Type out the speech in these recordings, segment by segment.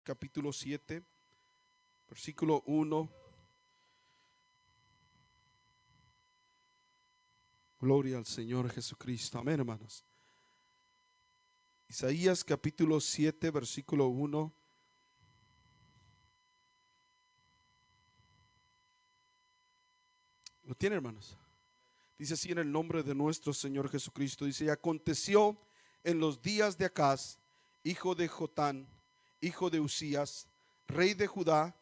capítulo 7, versículo 1. Gloria al Señor Jesucristo. Amén, hermanos. Isaías capítulo 7, versículo 1. ¿Lo tiene, hermanos? Dice así en el nombre de nuestro Señor Jesucristo. Dice: y aconteció en los días de Acaz, hijo de Jotán, hijo de Usías, rey de Judá,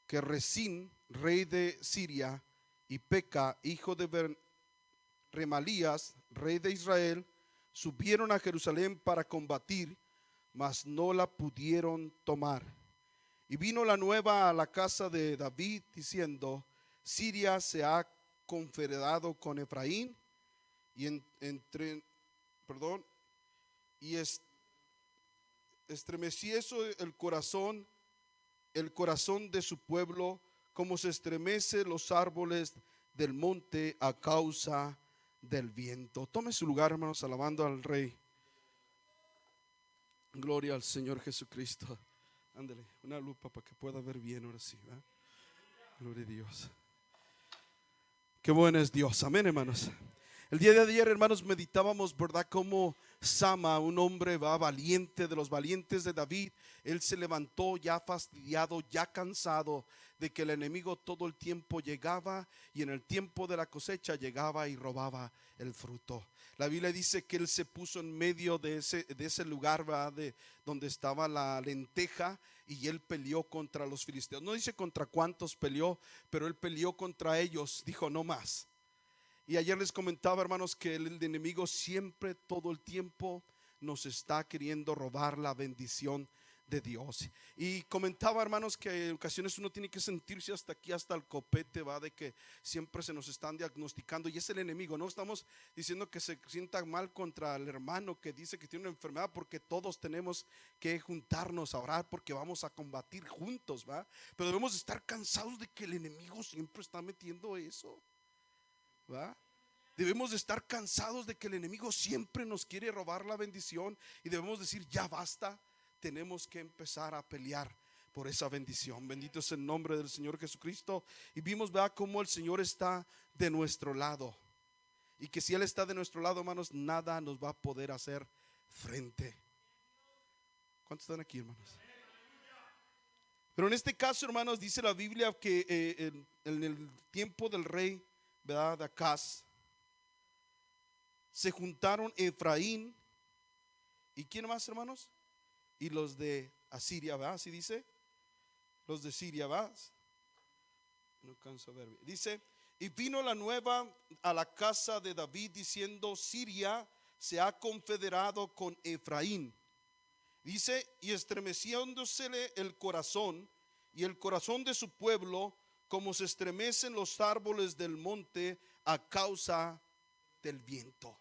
que Resín, rey de Siria, y Peca, hijo de Remalías, rey de Israel, subieron a Jerusalén para combatir, mas no la pudieron tomar. Y vino la nueva a la casa de David, diciendo: Siria se ha confederado con Efraín, y estremeciese el corazón de su pueblo, como se estremece los árboles del monte a causa del viento. Tome su lugar, hermanos, alabando al Rey. Gloria al Señor Jesucristo. Ándale, una lupa para que pueda ver bien ahora sí, ¿verdad? Gloria a Dios. Qué bueno es Dios, amén, hermanos. El día de ayer, hermanos, meditábamos, ¿verdad?, cómo Sama, un hombre valiente, de los valientes de David, él se levantó ya fastidiado, ya cansado de que el enemigo todo el tiempo llegaba, y en el tiempo de la cosecha llegaba y robaba el fruto. La Biblia dice que él se puso en medio de ese lugar, ¿verdad?, de donde estaba la lenteja, y él peleó contra los filisteos. No dice contra cuántos peleó, pero él peleó contra ellos. Dijo: no más. Y ayer les comentaba, hermanos, que el enemigo siempre, todo el tiempo, nos está queriendo robar la bendición de Dios. Y comentaba, hermanos, que en ocasiones uno tiene que sentirse hasta aquí, hasta el copete, va, de que siempre se nos están diagnosticando, y es el enemigo. No estamos diciendo que se sienta mal contra el hermano que dice que tiene una enfermedad, porque todos tenemos que juntarnos a orar, porque vamos a combatir juntos, va. Pero debemos estar cansados de que el enemigo siempre está metiendo eso, ¿va? Debemos de estar cansados de que el enemigo siempre nos quiere robar la bendición, y debemos decir: ya basta. Tenemos que empezar a pelear por esa bendición. Bendito es el nombre del Señor Jesucristo. Y vimos, ¿verdad?, cómo el Señor está de nuestro lado, y que si Él está de nuestro lado, hermanos, nada nos va a poder hacer frente. ¿Cuántos están aquí, hermanos? Pero en este caso, hermanos, dice la Biblia que en el tiempo del rey, ¿verdad?, de Acaz, se juntaron Efraín y ¿quién más, hermanos? Y los de Asiria, ¿verdad? Así dice, los de Siria, ¿verdad? No canso a ver. Dice: y vino la nueva a la casa de David, diciendo: Siria se ha confederado con Efraín. Dice: y estremeciéndosele el corazón y el corazón de su pueblo, como se estremecen los árboles del monte a causa del viento.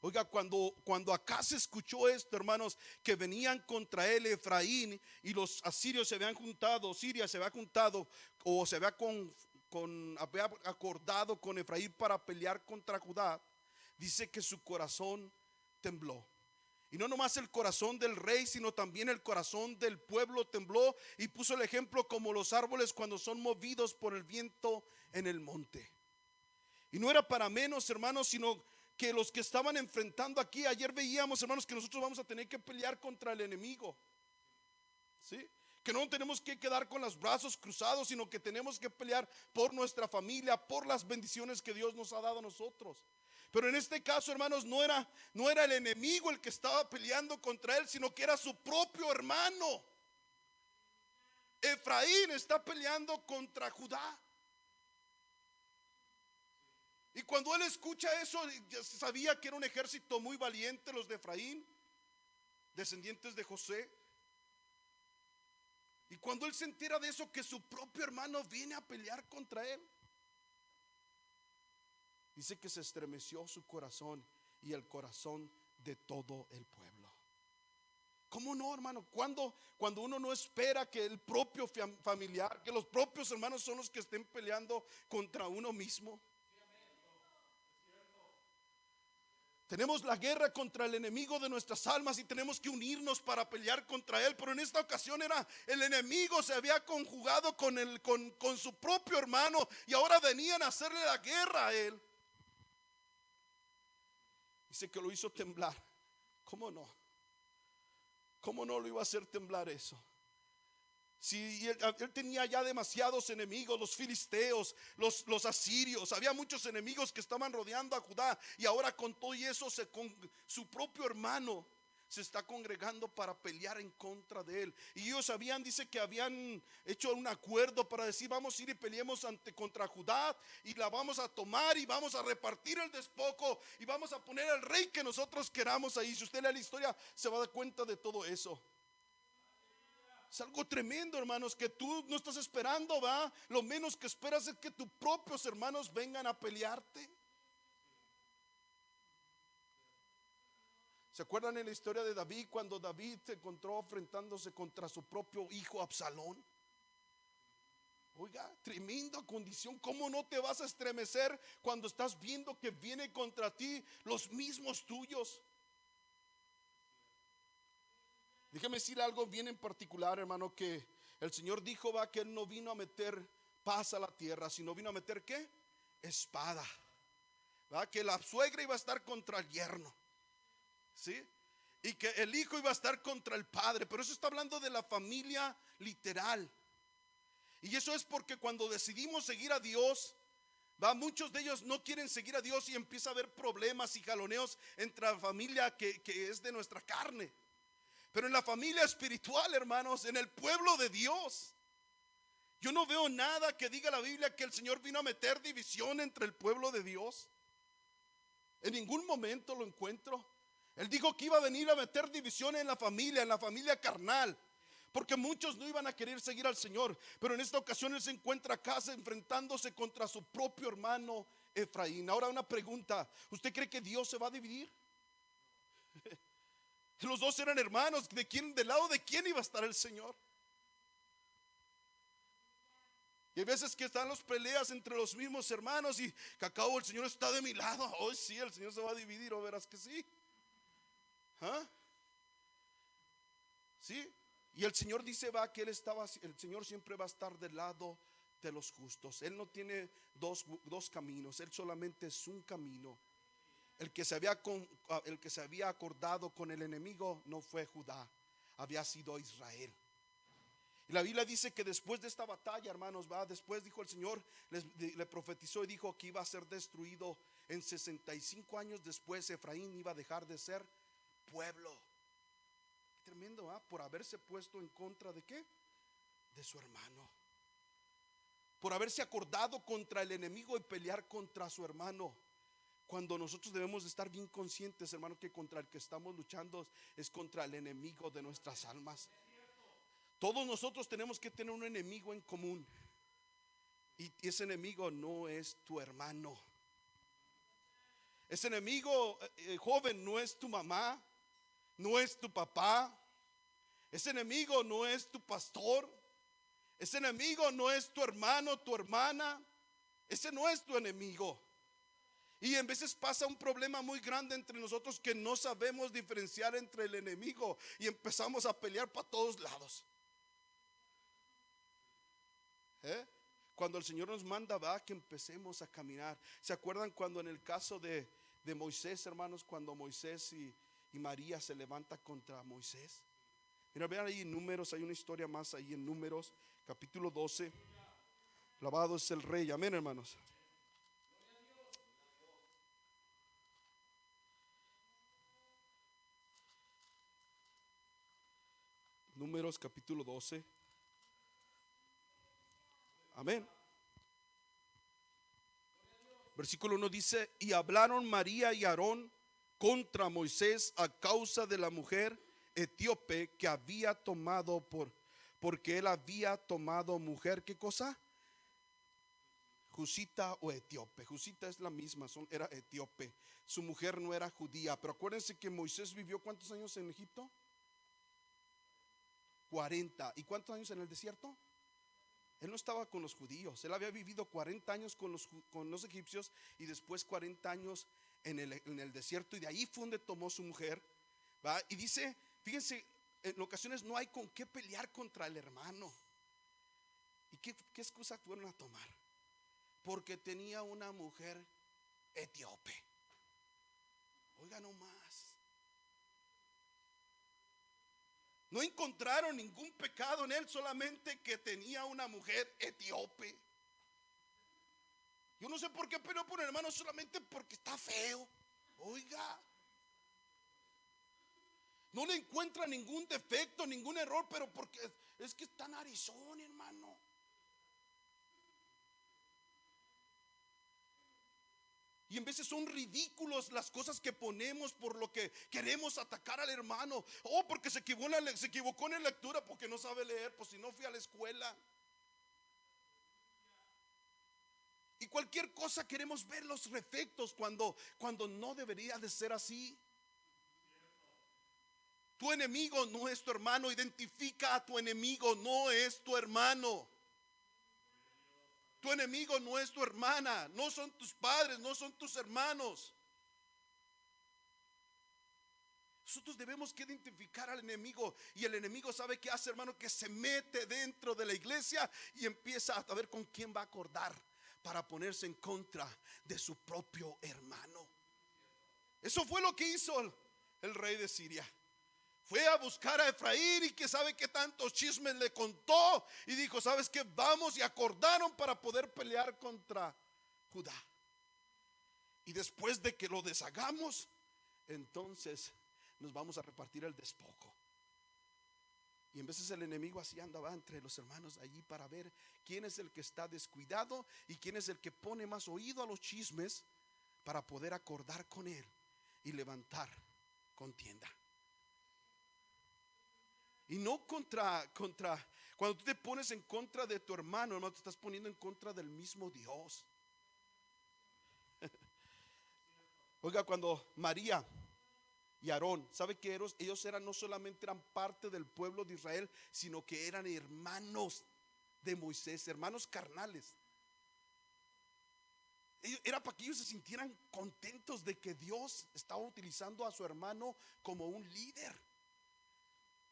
Oiga, cuando acá se escuchó esto, hermanos, que venían contra él Efraín, y los asirios se habían juntado, Siria se había juntado, o se había había acordado con Efraín para pelear contra Judá, dice que su corazón tembló. Y no nomás el corazón del rey, sino también el corazón del pueblo tembló, y puso el ejemplo como los árboles cuando son movidos por el viento en el monte. Y no era para menos, hermanos, sino que los que estaban enfrentando aquí, ayer veíamos, hermanos, que nosotros vamos a tener que pelear contra el enemigo, ¿sí? Que no tenemos que quedar con los brazos cruzados, sino que tenemos que pelear por nuestra familia, por las bendiciones que Dios nos ha dado a nosotros. Pero en este caso, hermanos, no era el enemigo el que estaba peleando contra él, sino que era su propio hermano. Efraín está peleando contra Judá. Y cuando él escucha eso, ya sabía que era un ejército muy valiente, los de Efraín, descendientes de José. Y cuando él se entera de eso, que su propio hermano viene a pelear contra él, dice que se estremeció su corazón y el corazón de todo el pueblo. ¿Cómo no, hermano? Cuando uno no espera que el propio familiar, que los propios hermanos son los que estén peleando contra uno mismo. Tenemos la guerra contra el enemigo de nuestras almas y tenemos que unirnos para pelear contra él. Pero en esta ocasión era el enemigo, se había conjugado con su propio hermano y ahora venían a hacerle la guerra a él. Dice que lo hizo temblar. ¿Cómo no? ¿Cómo no lo iba a hacer temblar eso? Si él tenía ya demasiados enemigos, los filisteos, los asirios, había muchos enemigos que estaban rodeando a Judá. Y ahora con todo y eso, con su propio hermano se está congregando para pelear en contra de él. Y ellos dice que habían hecho un acuerdo para decir: vamos a ir y peleemos contra Judá, y la vamos a tomar y vamos a repartir el despojo y vamos a poner al rey que nosotros queramos ahí. Si usted lee la historia, se va a dar cuenta de todo eso. Es algo tremendo, hermanos, que tú no estás esperando, ¿va? Lo menos que esperas es que tus propios hermanos vengan a pelearte. ¿Se acuerdan en la historia de David, cuando David se encontró enfrentándose contra su propio hijo Absalón? Oiga, tremenda condición. ¿Cómo no te vas a estremecer cuando estás viendo que viene contra ti los mismos tuyos? Déjeme decir algo bien en particular, hermano, que el Señor dijo, que Él no vino a meter paz a la tierra, sino vino a meter, ¿qué? Espada. Que la suegra iba a estar contra el yerno, ¿sí? Y que el hijo iba a estar contra el padre. Pero eso está hablando de la familia literal. Y eso es porque cuando decidimos seguir a Dios, muchos de ellos no quieren seguir a Dios y empieza a haber problemas y jaloneos entre la familia que es de nuestra carne. Pero en la familia espiritual, hermanos, en el pueblo de Dios, yo no veo nada que diga la Biblia que el Señor vino a meter división entre el pueblo de Dios. En ningún momento lo encuentro. Él dijo que iba a venir a meter división en la familia carnal, porque muchos no iban a querer seguir al Señor. Pero en esta ocasión Él se encuentra acá enfrentándose contra su propio hermano Efraín. Ahora una pregunta: ¿usted cree que Dios se va a dividir? Los dos eran hermanos. ¿Del lado de quién iba a estar el Señor? Y hay veces que están las peleas entre los mismos hermanos y que acabo el Señor está de mi lado. Hoy sí, el Señor se va a dividir, o verás que sí. Sí. Y el Señor dice que el Señor siempre va a estar del lado de los justos. Él no tiene dos caminos, Él solamente es un camino. El que se había acordado con el enemigo no fue Judá, había sido Israel. Y la Biblia dice que después de esta batalla, hermanos, después dijo el Señor, le profetizó y dijo que iba a ser destruido. En 65 años después, Efraín iba a dejar de ser pueblo. Tremendo, por haberse puesto en contra de ¿qué? De su hermano. Por haberse acordado contra el enemigo y pelear contra su hermano. Cuando nosotros debemos de estar bien conscientes, hermano, que contra el que estamos luchando es contra el enemigo de nuestras almas. Todos nosotros tenemos que tener un enemigo en común. Y ese enemigo no es tu hermano. Ese enemigo, joven, no es tu mamá, no es tu papá. Ese enemigo no es tu pastor. Ese enemigo no es tu hermano, tu hermana. Ese no es tu enemigo. Y en veces pasa un problema muy grande entre nosotros, que no sabemos diferenciar entre el enemigo y empezamos a pelear para todos lados. Cuando el Señor nos manda que empecemos a caminar. ¿Se acuerdan cuando en el caso de Moisés, hermanos, cuando Moisés y María se levanta contra Moisés? Mira, vean ahí en Números, hay una historia más ahí en Números, capítulo 12. Alabado es el Rey, amén, hermanos. Números capítulo 12. Amén. Versículo 1 dice: y hablaron María y Aarón contra Moisés a causa de la mujer etíope que había tomado porque él había tomado mujer. ¿Qué cosa? Jusita o etíope. Jusita es la misma, era etíope. Su mujer no era judía. Pero acuérdense que Moisés vivió ¿cuántos años en Egipto? 40. ¿Y cuántos años en el desierto? Él no estaba con los judíos. Él había vivido 40 años con los egipcios y después 40 años en el desierto, y de ahí fue donde tomó su mujer, ¿va? Y dice, fíjense, en ocasiones no hay con qué pelear contra el hermano. ¿Y qué excusa fueron a tomar? Porque tenía una mujer etíope. Oiga nomás. No encontraron ningún pecado en él, solamente que tenía una mujer etíope. Yo no sé por qué peleó por el hermano, solamente porque está feo. Oiga, no le encuentra ningún defecto, ningún error, pero porque es que está narizón, hermano. Y en veces son ridículos las cosas que ponemos por lo que queremos atacar al hermano. Oh, porque se equivocó en la lectura, porque no sabe leer. Pues si no fui a la escuela. Y cualquier cosa queremos ver los defectos cuando no debería de ser así. Tu enemigo no es tu hermano. Identifica a tu enemigo, no es tu hermano. Tu enemigo no es tu hermana, no son tus padres, no son tus hermanos. Nosotros debemos que identificar al enemigo. Y el enemigo sabe qué hace, hermano, que se mete dentro de la iglesia y empieza a ver con quién va a acordar para ponerse en contra de su propio hermano. Eso fue lo que hizo el rey de Siria. Fue a buscar a Efraín, y que sabe que tantos chismes le contó, y dijo, ¿sabes qué? Vamos, y acordaron para poder pelear contra Judá. Y después de que lo deshagamos, entonces nos vamos a repartir el despojo. Y en veces el enemigo así andaba entre los hermanos allí para ver quién es el que está descuidado y quién es el que pone más oído a los chismes, para poder acordar con él y levantar contienda. Y no contra, cuando tú te pones en contra de tu hermano, hermano, te estás poniendo en contra del mismo Dios. Oiga, cuando María y Aarón, ¿sabe que ellos eran, no solamente eran parte del pueblo de Israel, sino que eran hermanos de Moisés, hermanos carnales? Era para que ellos se sintieran contentos de que Dios estaba utilizando a su hermano como un líder,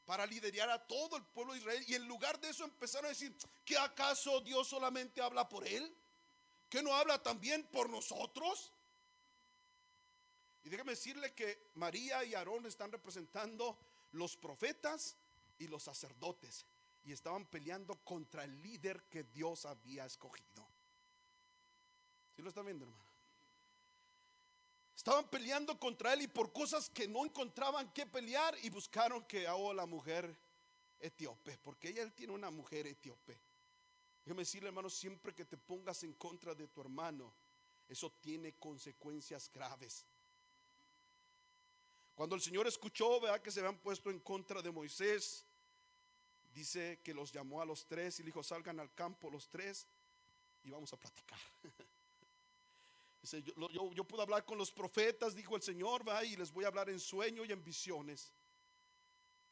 para liderar a todo el pueblo de Israel. Y en lugar de eso empezaron a decir, ¿que acaso Dios solamente habla por él? ¿Que no habla también por nosotros? Y déjame decirle que María y Aarón están representando los profetas y los sacerdotes, y estaban peleando contra el líder que Dios había escogido. ¿Sí lo están viendo, hermano? Estaban peleando contra él, y por cosas que no encontraban que pelear, y buscaron que la mujer etíope, porque él tiene una mujer etíope. Déjame decirle, hermano, siempre que te pongas en contra de tu hermano, eso tiene consecuencias graves. Cuando el Señor escuchó, vea, que se habían puesto en contra de Moisés, dice que los llamó a los tres y le dijo, salgan al campo los tres y vamos a platicar. Dice, yo puedo hablar con los profetas, dijo el Señor, va, y les voy a hablar en sueño y en visiones,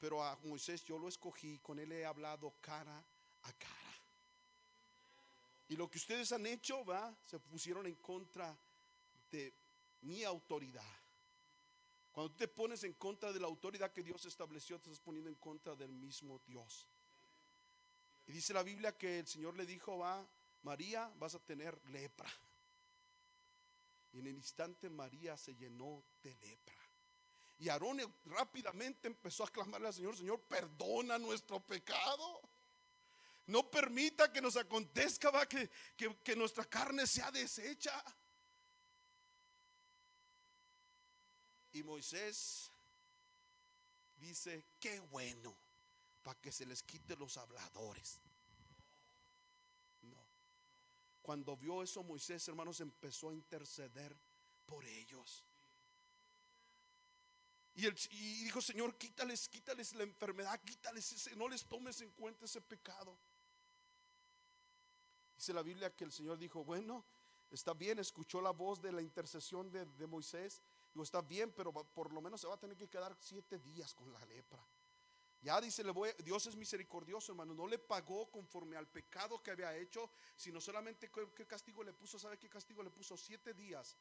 pero a Moisés yo lo escogí, con él he hablado cara a cara. Y lo que ustedes han hecho, va, se pusieron en contra de mi autoridad. Cuando tú te pones en contra de la autoridad que Dios estableció, te estás poniendo en contra del mismo Dios. Y dice la Biblia que el Señor le dijo, va, María, vas a tener lepra. Y en el instante María se llenó de lepra. Y Aarón rápidamente empezó a clamarle al Señor, Señor, perdona nuestro pecado. No permita que nos acontezca, va, que nuestra carne sea deshecha. Y Moisés dice, qué bueno, para que se les quite los habladores. No. Cuando vio eso Moisés, hermanos, empezó a interceder por ellos. Y dijo, Señor, quítales la enfermedad, no les tomes en cuenta ese pecado. Dice la Biblia que el Señor dijo, bueno, está bien, escuchó la voz de la intercesión de Moisés. Digo, está bien, pero por lo menos se va a tener que quedar 7 días con la lepra. Ya dice, Dios es misericordioso, hermano. No le pagó conforme al pecado que había hecho, sino solamente qué castigo le puso. ¿Sabe qué castigo le puso? 7 días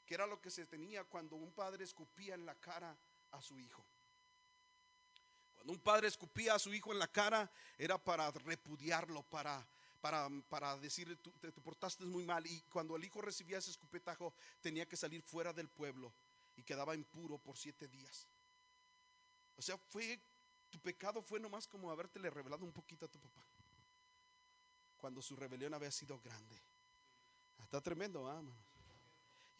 que era lo que se tenía cuando un padre escupía en la cara a su hijo. Cuando un padre escupía a su hijo en la cara, era para repudiarlo, para decirle, te portaste muy mal. Y cuando el hijo recibía ese escupetajo, tenía que salir fuera del pueblo y quedaba impuro por 7 días. O sea, tu pecado fue nomás como habértele revelado un poquito a tu papá, cuando su rebelión había sido grande. Está tremendo, hermanos.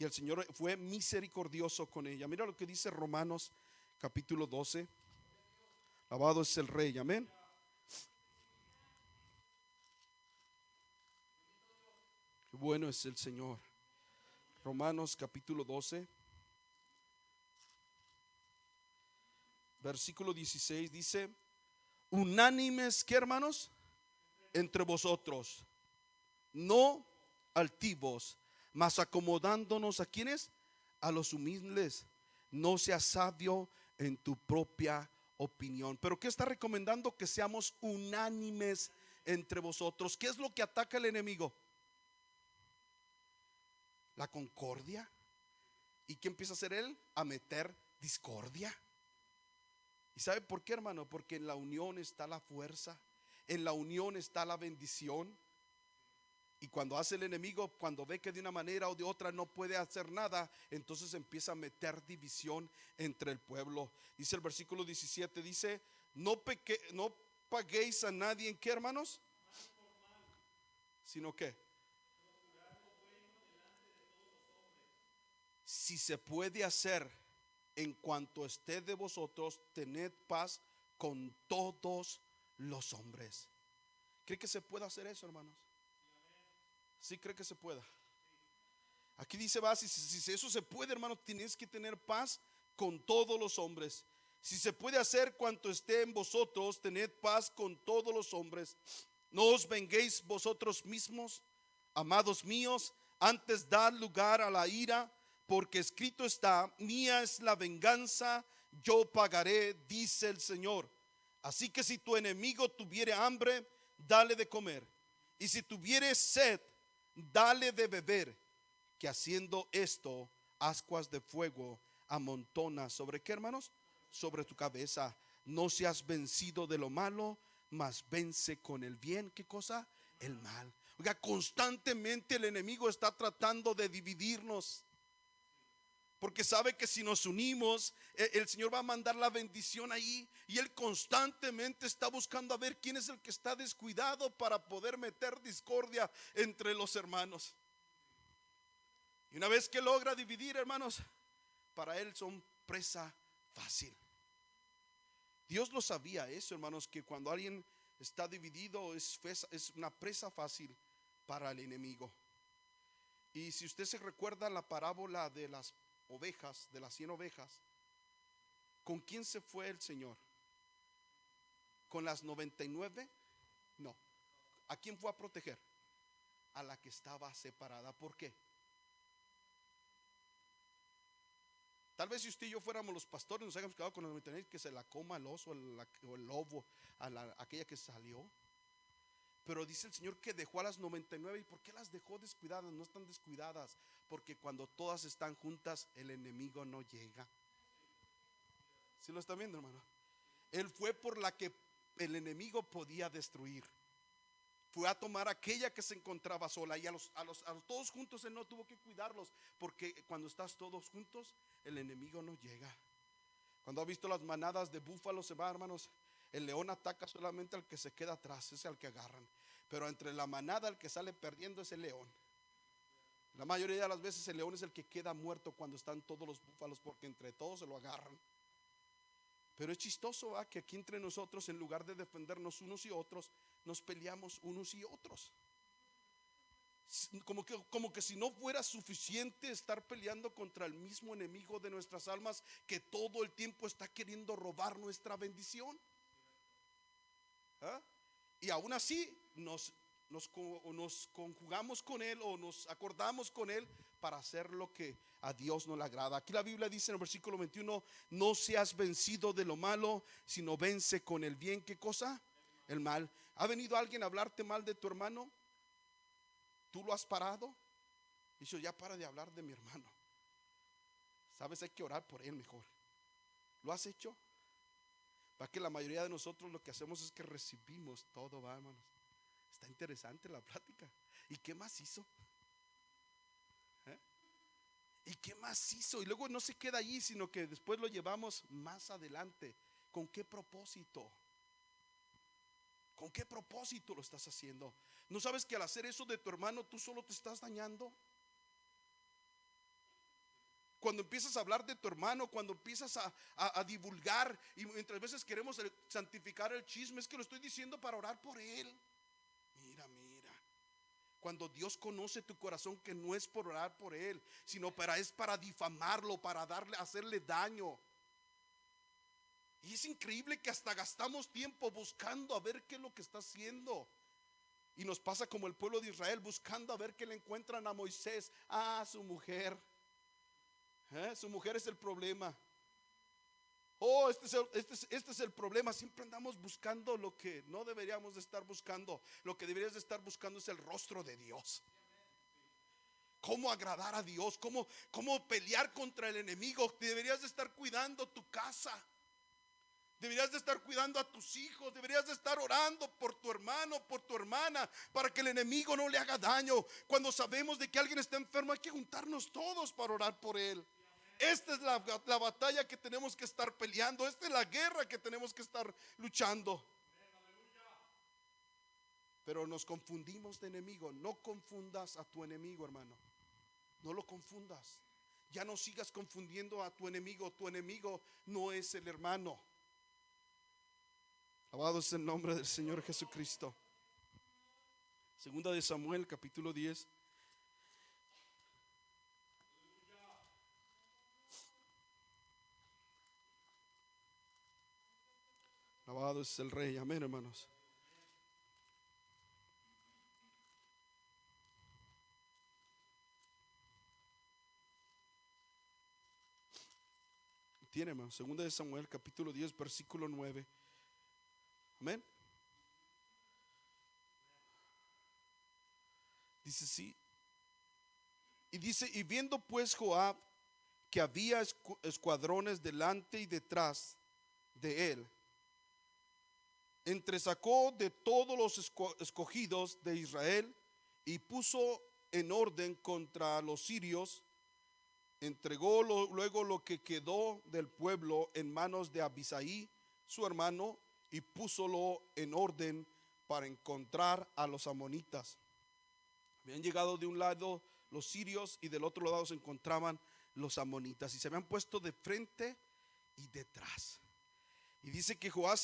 Y el Señor fue misericordioso con ella. Mira lo que dice Romanos capítulo 12. Alabado es el Rey, amén. Qué bueno es el Señor. Romanos capítulo 12, versículo 16 dice: unánimes, ¿qué, hermanos? Entre vosotros, no altivos, mas acomodándonos a quienes, a los humildes. No seas sabio en tu propia opinión. Pero ¿qué está recomendando? Que seamos unánimes entre vosotros. ¿Qué es lo que ataca el enemigo? La concordia. ¿Y qué empieza a hacer él? A meter discordia. ¿Y sabe por qué, hermano? Porque en la unión está la fuerza, en la unión está la bendición. Y cuando hace el enemigo, cuando ve que de una manera o de otra no puede hacer nada, entonces empieza a meter división entre el pueblo. Dice el versículo 17, dice: no paguéis a nadie, ¿en qué, hermanos? Sino que, si se puede hacer en cuanto esté de vosotros, tened paz con todos los hombres. ¿Cree que se puede hacer eso, hermanos? ¿Sí cree que se pueda? Aquí dice, si eso se puede, hermano, tienes que tener paz con todos los hombres. Si se puede hacer cuanto esté en vosotros, tened paz con todos los hombres. No os venguéis vosotros mismos, amados míos, antes dad lugar a la ira, porque escrito está: mía es la venganza, yo pagaré, dice el Señor. Así que si tu enemigo tuviere hambre, dale de comer, y si tuviere sed, dale de beber, que haciendo esto, ascuas de fuego amontona sobre, ¿qué, hermanos? Sobre tu cabeza. No seas vencido de lo malo, mas vence con el bien, ¿qué cosa? El mal. Oiga, constantemente el enemigo está tratando de dividirnos, porque sabe que si nos unimos, el Señor va a mandar la bendición ahí. Y Él constantemente está buscando a ver quién es el que está descuidado para poder meter discordia entre los hermanos. Y una vez que logra dividir, hermanos, para Él son presa fácil. Dios lo sabía eso, hermanos, que cuando alguien está dividido es una presa fácil para el enemigo. Y si usted se recuerda la parábola de las ovejas, de las 100 ovejas, ¿con quién se fue el Señor? ¿Con las 99? No. ¿A quién fue a proteger? A la que estaba separada. ¿Por qué? Tal vez si usted y yo fuéramos los pastores, nos hayamos quedado con las 99, que se la coma el oso o el lobo, aquella que salió. Pero dice el Señor que dejó a las 99. ¿Y por qué las dejó descuidadas? No están descuidadas, porque cuando todas están juntas, el enemigo no llega. ¿Sí lo está viendo, hermano? Él fue por la que el enemigo podía destruir. Fue a tomar aquella que se encontraba sola. Y a los todos juntos él no tuvo que cuidarlos, porque cuando estás todos juntos, el enemigo no llega. Cuando ha visto las manadas de búfalos, se va, hermanos, el león ataca solamente al que se queda atrás, ese al que agarran. Pero entre la manada, el que sale perdiendo es el león. La mayoría de las veces el león es el que queda muerto cuando están todos los búfalos, porque entre todos se lo agarran. Pero es chistoso, ¿va? Que aquí entre nosotros, en lugar de defendernos unos y otros, nos peleamos unos y otros. Como que si no fuera suficiente estar peleando contra el mismo enemigo de nuestras almas, que todo el tiempo está queriendo robar nuestra bendición. ¿Ah? Y aún así nos conjugamos con él, o nos acordamos con él para hacer lo que a Dios no le agrada. Aquí la Biblia dice en el versículo 21: no seas vencido de lo malo, sino vence con el bien. ¿Qué cosa? El mal. ¿Ha venido alguien a hablarte mal de tu hermano? ¿Tú lo has parado? Dice: ya para de hablar de mi hermano. Sabes, hay que orar por él mejor. ¿Lo has hecho? Para que la mayoría de nosotros lo que hacemos es que recibimos todo, va, hermanos. Está interesante la plática. ¿Y qué más hizo? ¿Eh? ¿Y qué más hizo? Y luego no se queda allí, sino que después lo llevamos más adelante. ¿Con qué propósito? ¿Con qué propósito lo estás haciendo? ¿No sabes que al hacer eso de tu hermano tú solo te estás dañando? Cuando empiezas a hablar de tu hermano, cuando empiezas a divulgar, y entre veces queremos santificar el chisme, es que lo estoy diciendo para orar por él. Mira. Cuando Dios conoce tu corazón, que no es por orar por él, sino es para difamarlo, para hacerle daño. Y es increíble que hasta gastamos tiempo buscando a ver qué es lo que está haciendo. Y nos pasa como el pueblo de Israel, buscando a ver qué le encuentran a Moisés. Su mujer. Su mujer es el problema. Este es el problema. Siempre andamos buscando lo que no deberíamos de estar buscando. Lo que deberías de estar buscando es el rostro de Dios. Cómo agradar a Dios, cómo pelear contra el enemigo. Deberías de estar cuidando tu casa. Deberías de estar cuidando a tus hijos. Deberías de estar orando por tu hermano, por tu hermana, para que el enemigo no le haga daño. Cuando sabemos de que alguien está enfermo, hay que juntarnos todos para orar por él. Esta es la batalla que tenemos que estar peleando. Esta es la guerra que tenemos que estar luchando. Pero nos confundimos de enemigo. No confundas a tu enemigo, hermano. No lo confundas. Ya no sigas confundiendo a tu enemigo. Tu enemigo no es el hermano. Alabado es el nombre del Señor Jesucristo. Segunda de Samuel, capítulo 10. Alabado es el Rey. Amén, hermanos. Tiene, hermano. Segunda de Samuel, capítulo 10, versículo 9. Amén. Dice así. Y dice: y viendo pues Joab que había escuadrones delante y detrás de él, entresacó de todos los escogidos de Israel y puso en orden contra los sirios. Entregó luego lo que quedó del pueblo en manos de Abisai, su hermano, y púsolo en orden para encontrar a los amonitas. Habían llegado de un lado los sirios y del otro lado se encontraban los amonitas, y se habían puesto de frente y detrás. Y dice que Joab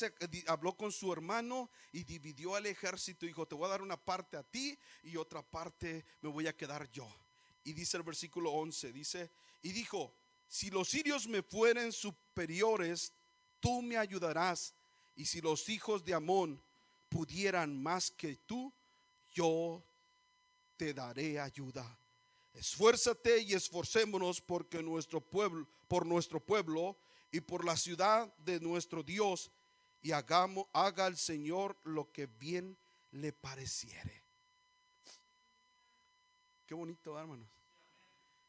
habló con su hermano y dividió al ejército. Dijo: te voy a dar una parte a ti y otra parte me voy a quedar yo. Y dice el versículo 11, dice: y dijo: si los sirios me fueren superiores, tú me ayudarás, y si los hijos de Amón pudieran más que tú, yo te daré ayuda. Esfuérzate y esforcémonos porque por nuestro pueblo y por la ciudad de nuestro Dios, y haga el Señor lo que bien le pareciere. Qué bonito, hermanos.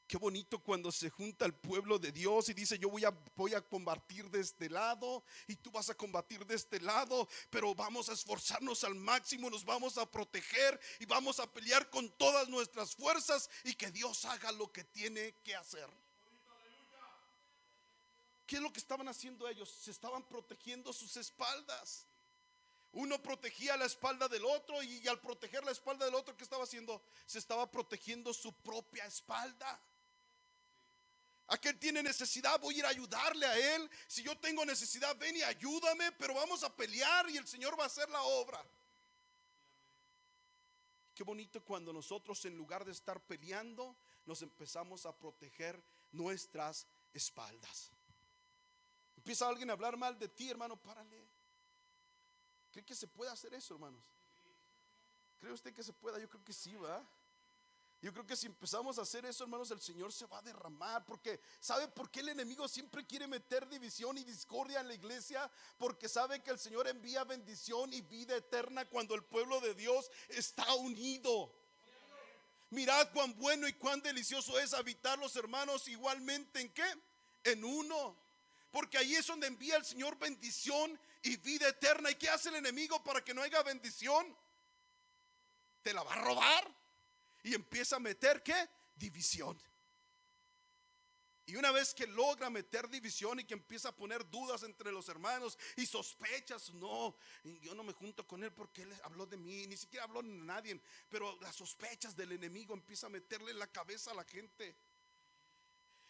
Qué bonito cuando se junta el pueblo de Dios y dice: yo voy a combatir de este lado y tú vas a combatir de este lado, pero vamos a esforzarnos al máximo, nos vamos a proteger y vamos a pelear con todas nuestras fuerzas, y que Dios haga lo que tiene que hacer. ¿Qué es lo que estaban haciendo ellos? Se estaban protegiendo sus espaldas. Uno protegía la espalda del otro, y al proteger la espalda del otro, ¿qué estaba haciendo? Se estaba protegiendo su propia espalda. Aquel tiene necesidad, voy a ir a ayudarle a él. Si yo tengo necesidad, ven y ayúdame, pero vamos a pelear y el Señor va a hacer la obra. Qué bonito cuando nosotros, en lugar de estar peleando, nos empezamos a proteger nuestras espaldas. Empieza alguien a hablar mal de ti, hermano, párale. ¿Cree que se puede hacer eso, hermanos? ¿Cree usted que se pueda? Yo creo que sí, ¿verdad? Yo creo que si empezamos a hacer eso, hermanos, el Señor se va a derramar. Porque ¿sabe por qué el enemigo siempre quiere meter división y discordia en la iglesia? Porque sabe que el Señor envía bendición y vida eterna cuando el pueblo de Dios está unido. Mirad cuán bueno y cuán delicioso es habitar los hermanos igualmente, ¿en qué? en uno. Porque ahí es donde envía el Señor bendición y vida eterna. ¿Y qué hace el enemigo para que no haya bendición? Te la va a robar. Y empieza a meter, ¿qué? División. Y una vez que logra meter división y que empieza a poner dudas entre los hermanos y sospechas, no, yo no me junto con él porque él habló de mí, ni siquiera habló de nadie, pero las sospechas del enemigo empieza a meterle en la cabeza a la gente.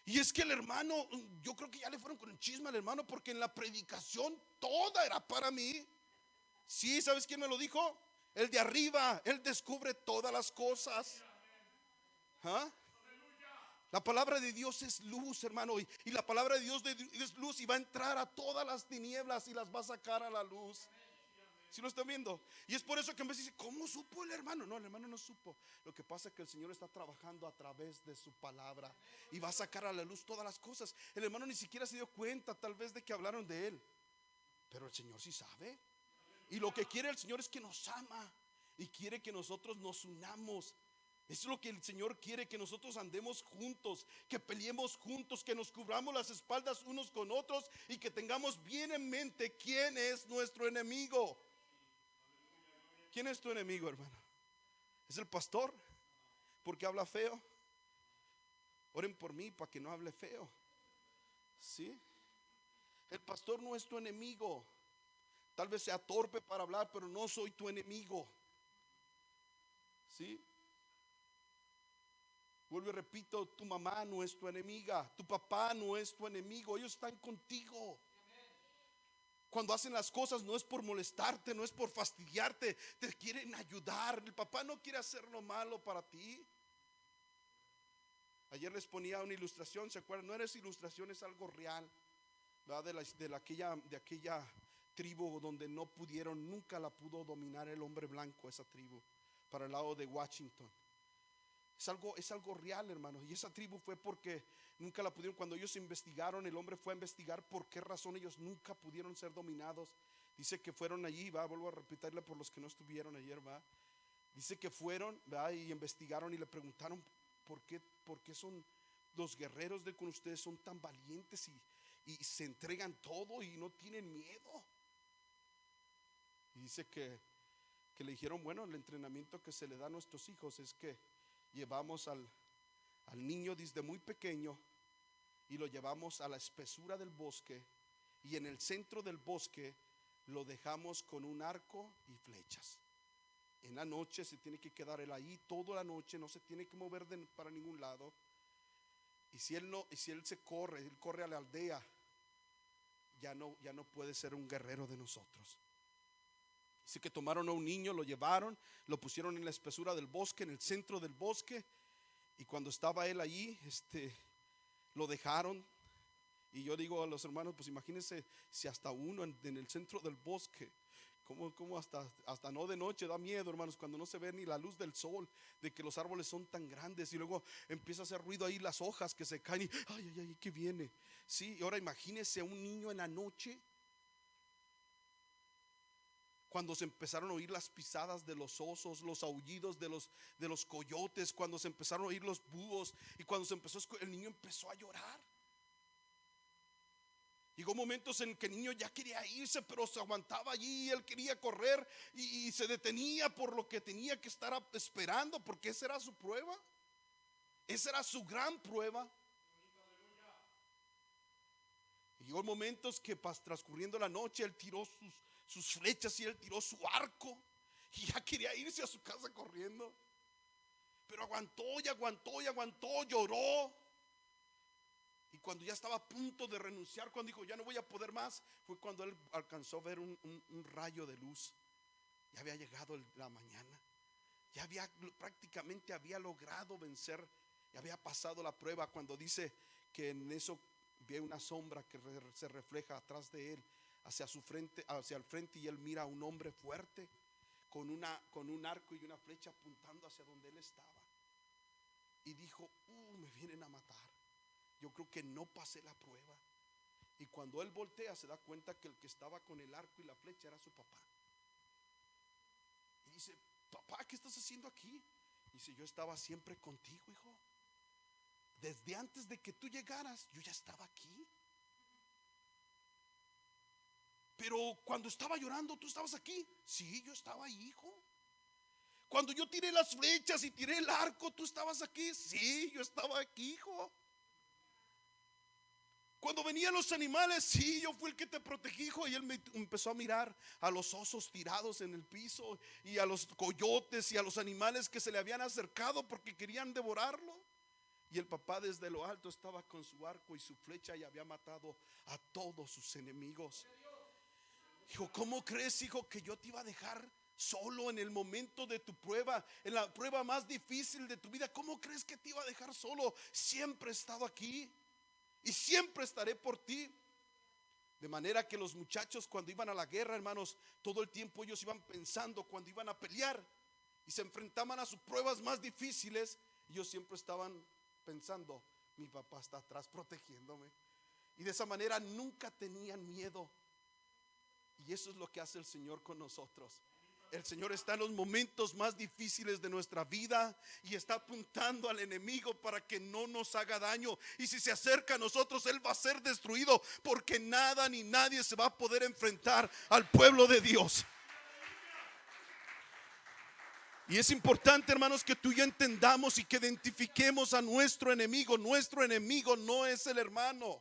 Y es que el hermano, yo creo que ya le fueron con el chisme al hermano, porque en la predicación toda era para mí. Sí, ¿sabes quién me lo dijo? El de arriba. Él descubre todas las cosas. ¿Ah? La palabra de Dios es luz, hermano, y la palabra de Dios es luz, y va a entrar a todas las tinieblas y las va a sacar a la luz. ¿Sí lo están viendo? Y es por eso que en vez dice, ¿cómo supo el hermano? No, el hermano no supo. Lo que pasa es que el Señor está trabajando a través de su palabra y va a sacar a la luz todas las cosas. El hermano ni siquiera se dio cuenta tal vez de que hablaron de él, pero el Señor sí sabe. Y lo que quiere el Señor es que nos ama y quiere que nosotros nos unamos. Eso es lo que el Señor quiere, que nosotros andemos juntos, que peleemos juntos, que nos cubramos las espaldas unos con otros y que tengamos bien en mente quién es nuestro enemigo. ¿Quién es tu enemigo, hermano? ¿Es el pastor? ¿Porque habla feo? Oren por mí para que no hable feo. ¿Sí? El pastor no es tu enemigo. Tal vez sea torpe para hablar, pero no soy tu enemigo. ¿Sí? Vuelvo y repito, tu mamá no es tu enemiga, tu papá no es tu enemigo, ellos están contigo. Cuando hacen las cosas no es por molestarte, no es por fastidiarte, te quieren ayudar. El papá no quiere hacer lo malo para ti. Ayer les ponía una ilustración, ¿se acuerdan? No es ilustración, es algo real, ¿verdad? De aquella tribu donde no pudieron, nunca la pudo dominar el hombre blanco, esa tribu, para el lado de Washington. Es algo real, hermanos. Y esa tribu fue porque nunca la pudieron. Cuando ellos investigaron, el hombre fue a investigar por qué razón ellos nunca pudieron ser dominados. Dice que fueron allí, vuelvo a repetirle por los que no estuvieron ayer, dice que fueron, y investigaron y le preguntaron por qué son los guerreros de con ustedes son tan valientes y se entregan todo y no tienen miedo. Y dice que le dijeron, bueno, el entrenamiento que se le da a nuestros hijos es que llevamos al niño desde muy pequeño y lo llevamos a la espesura del bosque, y en el centro del bosque lo dejamos con un arco y flechas. En la noche se tiene que quedar él ahí toda la noche, no se tiene que mover para ningún lado. Y si él corre a la aldea, ya no puede ser un guerrero de nosotros. Dice que tomaron a un niño, lo llevaron, lo pusieron en la espesura del bosque, en el centro del bosque, y cuando estaba él allí, lo dejaron. Y yo digo a los hermanos, pues imagínense si hasta uno en el centro del bosque, como hasta no de noche da miedo, hermanos, cuando no se ve ni la luz del sol, de que los árboles son tan grandes, y luego empieza a hacer ruido ahí las hojas que se caen y ay, ¿qué viene? Sí, y ahora imagínense un niño en la noche. Cuando se empezaron a oír las pisadas de los osos, los aullidos de los coyotes, cuando se empezaron a oír los búhos, y cuando el niño empezó a llorar. Llegó momentos en que el niño ya quería irse, pero se aguantaba allí, él quería correr y se detenía por lo que tenía que estar esperando, porque esa era su prueba, esa era su gran prueba. Y llegó momentos que transcurriendo la noche él tiró sus flechas y él tiró su arco y ya quería irse a su casa corriendo, pero aguantó y aguantó y aguantó, lloró. Y cuando ya estaba a punto de renunciar, cuando dijo ya no voy a poder más, fue cuando él alcanzó a ver un rayo de luz. Ya había llegado la mañana, prácticamente había logrado vencer, y había pasado la prueba. Cuando dice que en eso ve una sombra que se refleja atrás de él, hacia el frente, y él mira a un hombre fuerte con un arco y una flecha apuntando hacia donde él estaba, y dijo, me vienen a matar, yo creo que no pasé la prueba. Y cuando él voltea se da cuenta que el que estaba con el arco y la flecha era su papá. Y dice, papá, ¿qué estás haciendo aquí? Dice, yo estaba siempre contigo, hijo. desde antes de que tú llegaras, yo ya estaba aquí. Pero cuando estaba llorando, ¿tú estabas aquí? Sí, yo estaba ahí, hijo. Cuando yo tiré las flechas y tiré el arco, ¿tú estabas aquí? Sí, yo estaba aquí, hijo. Cuando venían los animales, sí, yo fui el que te protegí, hijo. Y él me empezó a mirar a los osos tirados en el piso, y a los coyotes y a los animales que se le habían acercado porque querían devorarlo. Y el papá desde lo alto estaba con su arco y su flecha y había matado a todos sus enemigos. Dijo, ¿cómo crees, hijo, que yo te iba a dejar solo en el momento de tu prueba, en la prueba más difícil de tu vida? ¿Cómo crees que te iba a dejar solo? Siempre he estado aquí y siempre estaré por ti. De manera que los muchachos, cuando iban a la guerra, hermanos, todo el tiempo ellos iban pensando, cuando iban a pelear y se enfrentaban a sus pruebas más difíciles, ellos siempre estaban pensando, mi papá está atrás protegiéndome. Y de esa manera nunca tenían miedo. Y eso es lo que hace el Señor con nosotros. El Señor está en los momentos más difíciles de nuestra vida y está apuntando al enemigo para que no nos haga daño. Y si se acerca a nosotros, él va a ser destruido, porque nada ni nadie se va a poder enfrentar al pueblo de Dios. Y es importante, hermanos, que tú y yo entendamos y que identifiquemos a nuestro enemigo. Nuestro enemigo no es el hermano.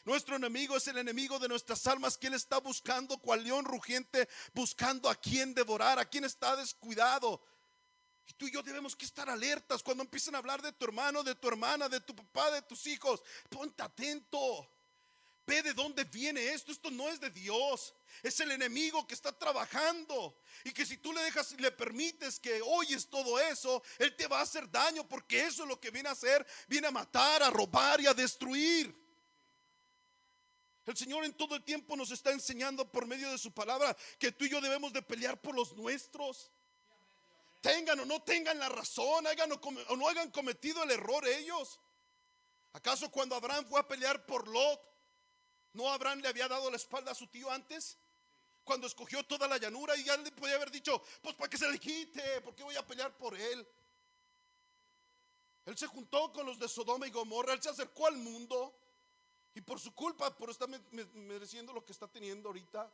Nuestro enemigo es el enemigo de nuestras almas, que él está buscando cual león rugiente, buscando a quien devorar, a quien está descuidado. Y tú y yo debemos que estar alertas cuando empiecen a hablar de tu hermano, de tu hermana, de tu papá, de tus hijos. Ponte atento. Ve de dónde viene esto. Esto no es de Dios. Es el enemigo que está trabajando. Y que si tú le dejas y le permites que oyes todo eso, él te va a hacer daño, porque eso es lo que viene a hacer. Viene a matar, a robar y a destruir. El Señor en todo el tiempo nos está enseñando por medio de su palabra que tú y yo debemos de pelear por los nuestros. Tengan o no tengan la razón, hagan o no hayan cometido el error ellos. ¿Acaso cuando Abraham fue a pelear por Lot, no Abraham le había dado la espalda a su tío antes? Cuando escogió toda la llanura, y ya le podía haber dicho, pues para que se le quite, ¿por qué voy a pelear por él? Él se juntó con los de Sodoma y Gomorra, él se acercó al mundo. Y por su culpa, por estar mereciendo lo que está teniendo ahorita.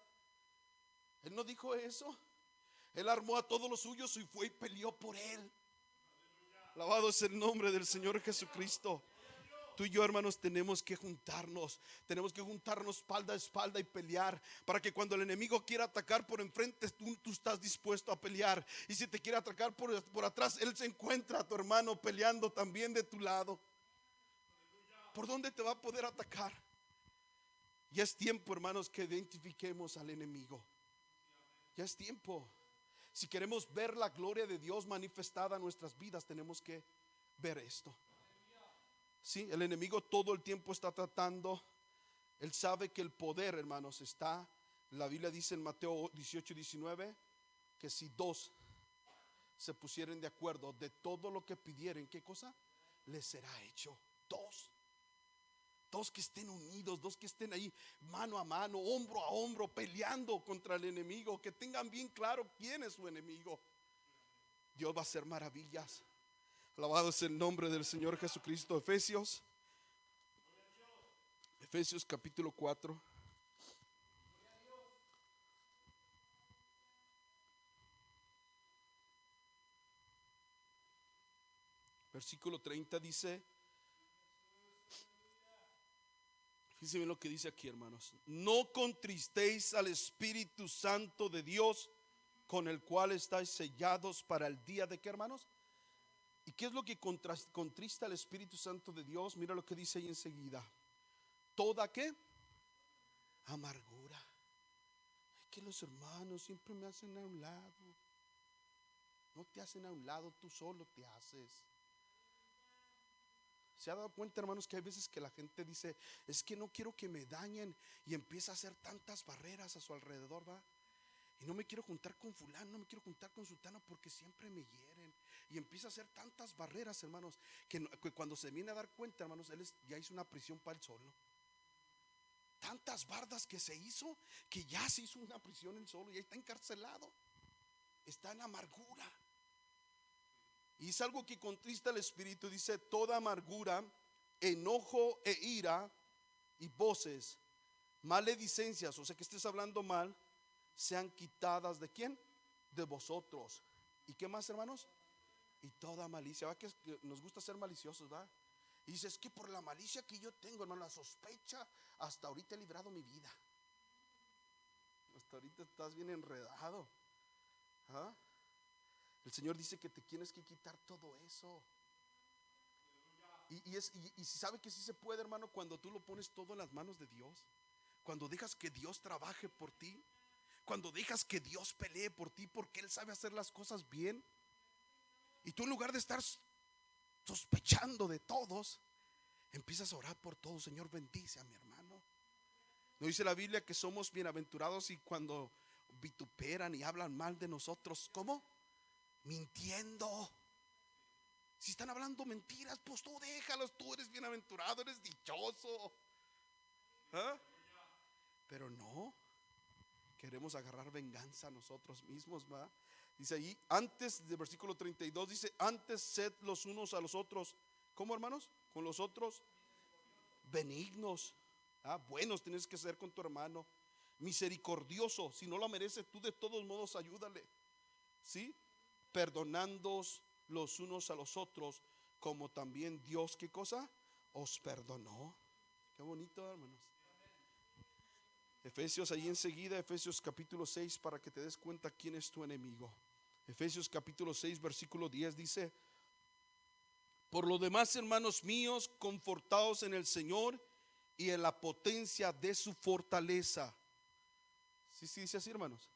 Él no dijo eso. Él armó a todos los suyos y fue y peleó por él. Alabado es el nombre del Señor Jesucristo. Tú y yo, hermanos, tenemos que juntarnos. Tenemos que juntarnos espalda a espalda y pelear, para que cuando el enemigo quiera atacar por enfrente, tú estás dispuesto a pelear. Y si te quiere atacar por atrás, él se encuentra a tu hermano peleando también de tu lado. ¿Por dónde te va a poder atacar? Ya es tiempo, hermanos, que identifiquemos al enemigo. Ya es tiempo. Si queremos ver la gloria de Dios manifestada en nuestras vidas, tenemos que ver esto. Sí, el enemigo todo el tiempo está tratando. Él sabe que el poder, hermanos, está. La Biblia dice en Mateo 18:19 que si dos se pusieren de acuerdo de todo lo que pidieren, ¿qué cosa? Les será hecho. Dos que estén unidos, dos que estén ahí mano a mano, hombro a hombro, peleando contra el enemigo, que tengan bien claro quién es su enemigo. Dios va a hacer maravillas. Alabado es el nombre del Señor Jesucristo. Efesios capítulo 4. Versículo 30 dice, fíjense bien lo que dice aquí, hermanos: no contristéis al Espíritu Santo de Dios, con el cual estáis sellados para el día de ¿qué, hermanos? ¿Y qué es lo que contrista al Espíritu Santo de Dios? Mira lo que dice ahí enseguida: toda ¿qué? Amargura. Es que los hermanos siempre me hacen a un lado. No te hacen a un lado, tú solo te haces. ¿Se ha dado cuenta, hermanos, que hay veces que la gente dice, es que no quiero que me dañen, y empieza a hacer tantas barreras a su alrededor, va? Y no me quiero juntar con fulano, no me quiero juntar con sultano porque siempre me hieren. Y empieza a hacer tantas barreras, hermanos, que cuando se viene a dar cuenta, hermanos, él ya hizo una prisión para él solo. Tantas bardas que se hizo, que ya se hizo una prisión él solo, y ahí está encarcelado. Está en amargura. Y es algo que contrista el espíritu. Dice: toda amargura, enojo e ira y voces, maledicencias, o sea que estés hablando mal, sean quitadas ¿de quién? De vosotros. ¿Y qué más, hermanos? Y toda malicia. ¿Va que nos gusta ser maliciosos, va? Y dice: es que por la malicia que yo tengo, hermano, la sospecha, hasta ahorita he librado mi vida. Hasta ahorita estás bien enredado. ¿Ah? El Señor dice que te tienes que quitar todo eso. Y si sabe que sí se puede, hermano, cuando tú lo pones todo en las manos de Dios, cuando dejas que Dios trabaje por ti, cuando dejas que Dios pelee por ti, porque Él sabe hacer las cosas bien. Y tú, en lugar de estar sospechando de todos, empiezas a orar por todos. Señor, bendice a mi hermano. ¿No dice la Biblia que somos bienaventurados y cuando vituperan y hablan mal de nosotros? ¿Cómo? Mintiendo. Si están hablando mentiras, pues tú déjalos. Tú eres bienaventurado, eres dichoso. ¿Ah? Pero no, queremos agarrar venganza a nosotros mismos, ¿va? Dice ahí, antes del versículo 32, dice: antes sed los unos a los otros. ¿Cómo, hermanos? Con los otros benignos. Buenos tienes que ser con tu hermano. Misericordioso, si no lo merece, tú de todos modos ayúdale. ¿Sí? Perdonándoos los unos a los otros, como también Dios, ¿qué cosa? Os perdonó. Qué bonito, hermanos. Efesios, ahí enseguida, Efesios capítulo 6, para que te des cuenta quién es tu enemigo. Efesios capítulo 6, versículo 10 dice: por lo demás, hermanos míos, confortaos en el Señor y en la potencia de su fortaleza. Sí, dice así, hermanos.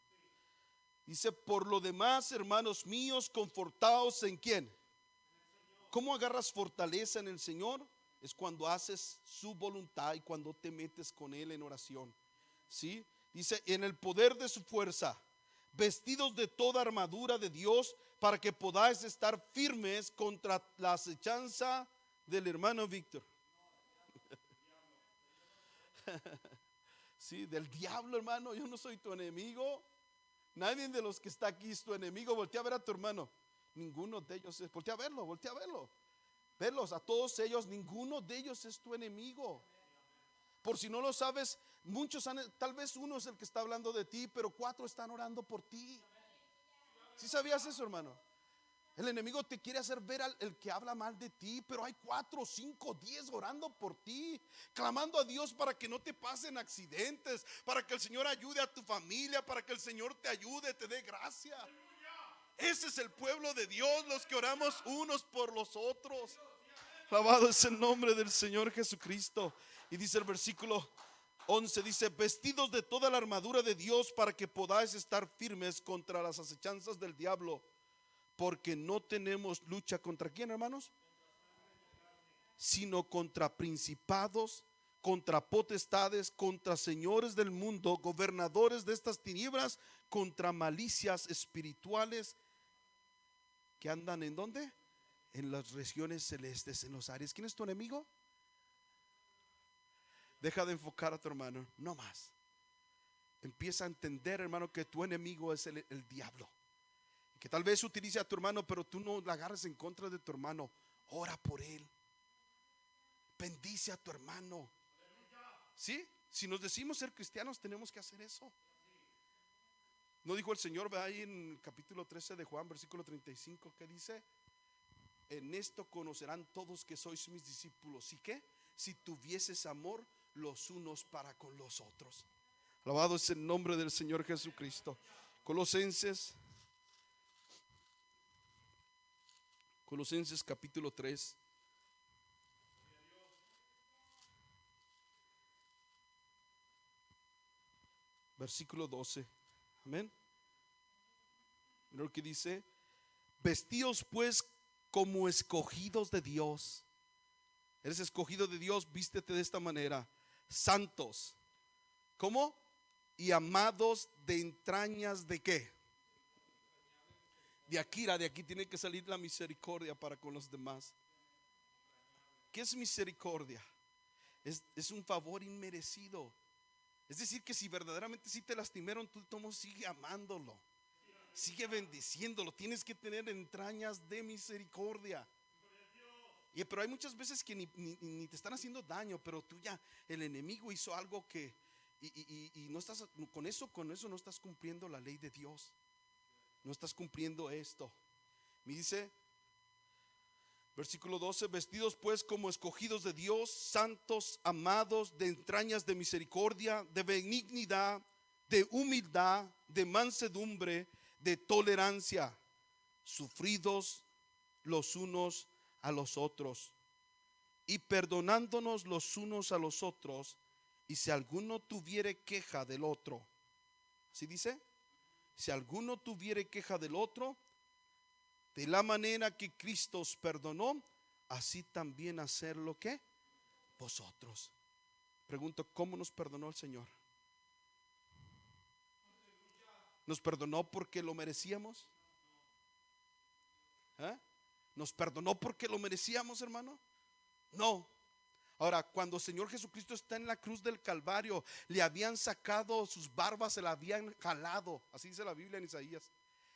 Dice: por lo demás, hermanos míos, confortaos en ¿quién? ¿Cómo agarras fortaleza en el Señor? Es cuando haces su voluntad y cuando te metes con Él en oración. ¿Sí? Dice: en el poder de su fuerza, vestidos de toda armadura de Dios, para que podáis estar firmes contra la acechanza del hermano Víctor. Sí, del diablo, hermano. Yo no soy tu enemigo. Nadie de los que está aquí es tu enemigo. Voltea a ver a tu hermano. Ninguno de ellos es. Voltea a verlo, voltea a verlo. Verlos a todos ellos. Ninguno de ellos es tu enemigo. Por si no lo sabes, muchos tal vez uno es el que está hablando de ti, pero 4 están orando por ti. ¿Sí sabías eso, hermano? El enemigo te quiere hacer ver al el que habla mal de ti, pero hay 4, 5, 10 orando por ti, clamando a Dios para que no te pasen accidentes, para que el Señor ayude a tu familia, para que el Señor te ayude, te dé gracia. Ese es el pueblo de Dios, los que oramos unos por los otros. Alabado es el nombre del Señor Jesucristo. Y dice el versículo 11, dice: vestidos de toda la armadura de Dios, para que podáis estar firmes contra las acechanzas del diablo. Porque no tenemos lucha contra ¿quién, hermanos? Sino contra principados, contra potestades, contra señores del mundo, gobernadores de estas tinieblas, contra malicias espirituales que andan ¿en dónde? En las regiones celestes, en los aires. ¿Quién es tu enemigo? Deja de enfocar a tu hermano, no más. Empieza a entender, hermano, que tu enemigo es el diablo. Que tal vez utilice a tu hermano, pero tú no la agarres en contra de tu hermano. Ora por él. Bendice a tu hermano. ¿Sí? Si nos decimos ser cristianos, tenemos que hacer eso. ¿No dijo el Señor, ve ahí en el capítulo 13 de Juan, versículo 35, que dice: en esto conocerán todos que sois mis discípulos? ¿Y qué? Si tuvieses amor los unos para con los otros. Alabado es el nombre del Señor Jesucristo. Colosenses capítulo 3. Versículo 12. Amén. Mira lo que dice: vestíos pues como escogidos de Dios. Eres escogido de Dios, vístete de esta manera: santos. ¿Cómo? Y amados de entrañas ¿de qué? De Akira, de aquí tiene que salir la misericordia para con los demás. ¿Qué es misericordia? Es un favor inmerecido. Es decir, que si verdaderamente sí te lastimaron, tú sigue amándolo. Sigue bendiciéndolo. Tienes que tener entrañas de misericordia. Pero hay muchas veces que ni te están haciendo daño, pero tú ya, el enemigo hizo algo que, y no estás, con eso no estás cumpliendo la ley de Dios. No estás cumpliendo esto. Me dice, versículo 12: vestidos pues como escogidos de Dios, santos, amados, de entrañas de misericordia, de benignidad, de humildad, de mansedumbre, de tolerancia, sufridos los unos a los otros y perdonándonos los unos a los otros, y si alguno tuviere queja del otro, ¿sí dice? Si alguno tuviere queja del otro, de la manera que Cristo os perdonó, así también hacerlo que vosotros. Pregunto, ¿cómo nos perdonó el Señor? ¿Nos perdonó porque lo merecíamos? ¿Eh? ¿Nos perdonó porque lo merecíamos, hermano? No. Ahora, cuando el Señor Jesucristo está en la cruz del Calvario, le habían sacado sus barbas, se la habían jalado. Así dice la Biblia en Isaías.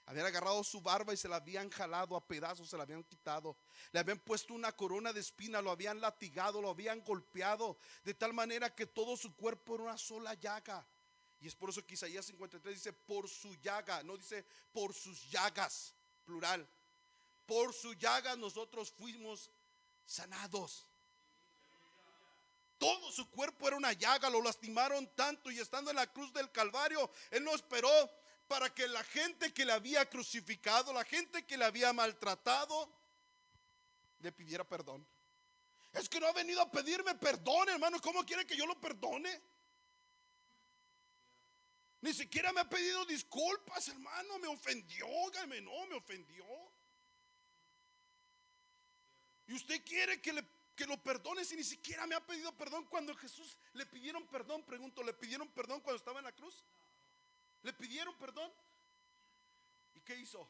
Habían agarrado su barba y se la habían jalado a pedazos, se la habían quitado. Le habían puesto una corona de espina, lo habían latigado, lo habían golpeado, de tal manera que todo su cuerpo era una sola llaga. Y es por eso que Isaías 53 dice por su llaga, no dice por sus llagas, plural. Por su llaga nosotros fuimos sanados. Todo su cuerpo era una llaga, lo lastimaron tanto, y estando en la cruz del Calvario, Él no esperó para que la gente que le había crucificado, la gente que le había maltratado, le pidiera perdón. Es que no ha venido a pedirme perdón, hermano. ¿Cómo quiere que yo lo perdone? Ni siquiera me ha pedido disculpas, hermano. Me ofendió, óigame, no, me ofendió. Y usted quiere que lo perdone si ni siquiera me ha pedido perdón. Cuando Jesús le pidieron perdón, pregunto, ¿le pidieron perdón cuando estaba en la cruz? ¿Le pidieron perdón? ¿Y qué hizo?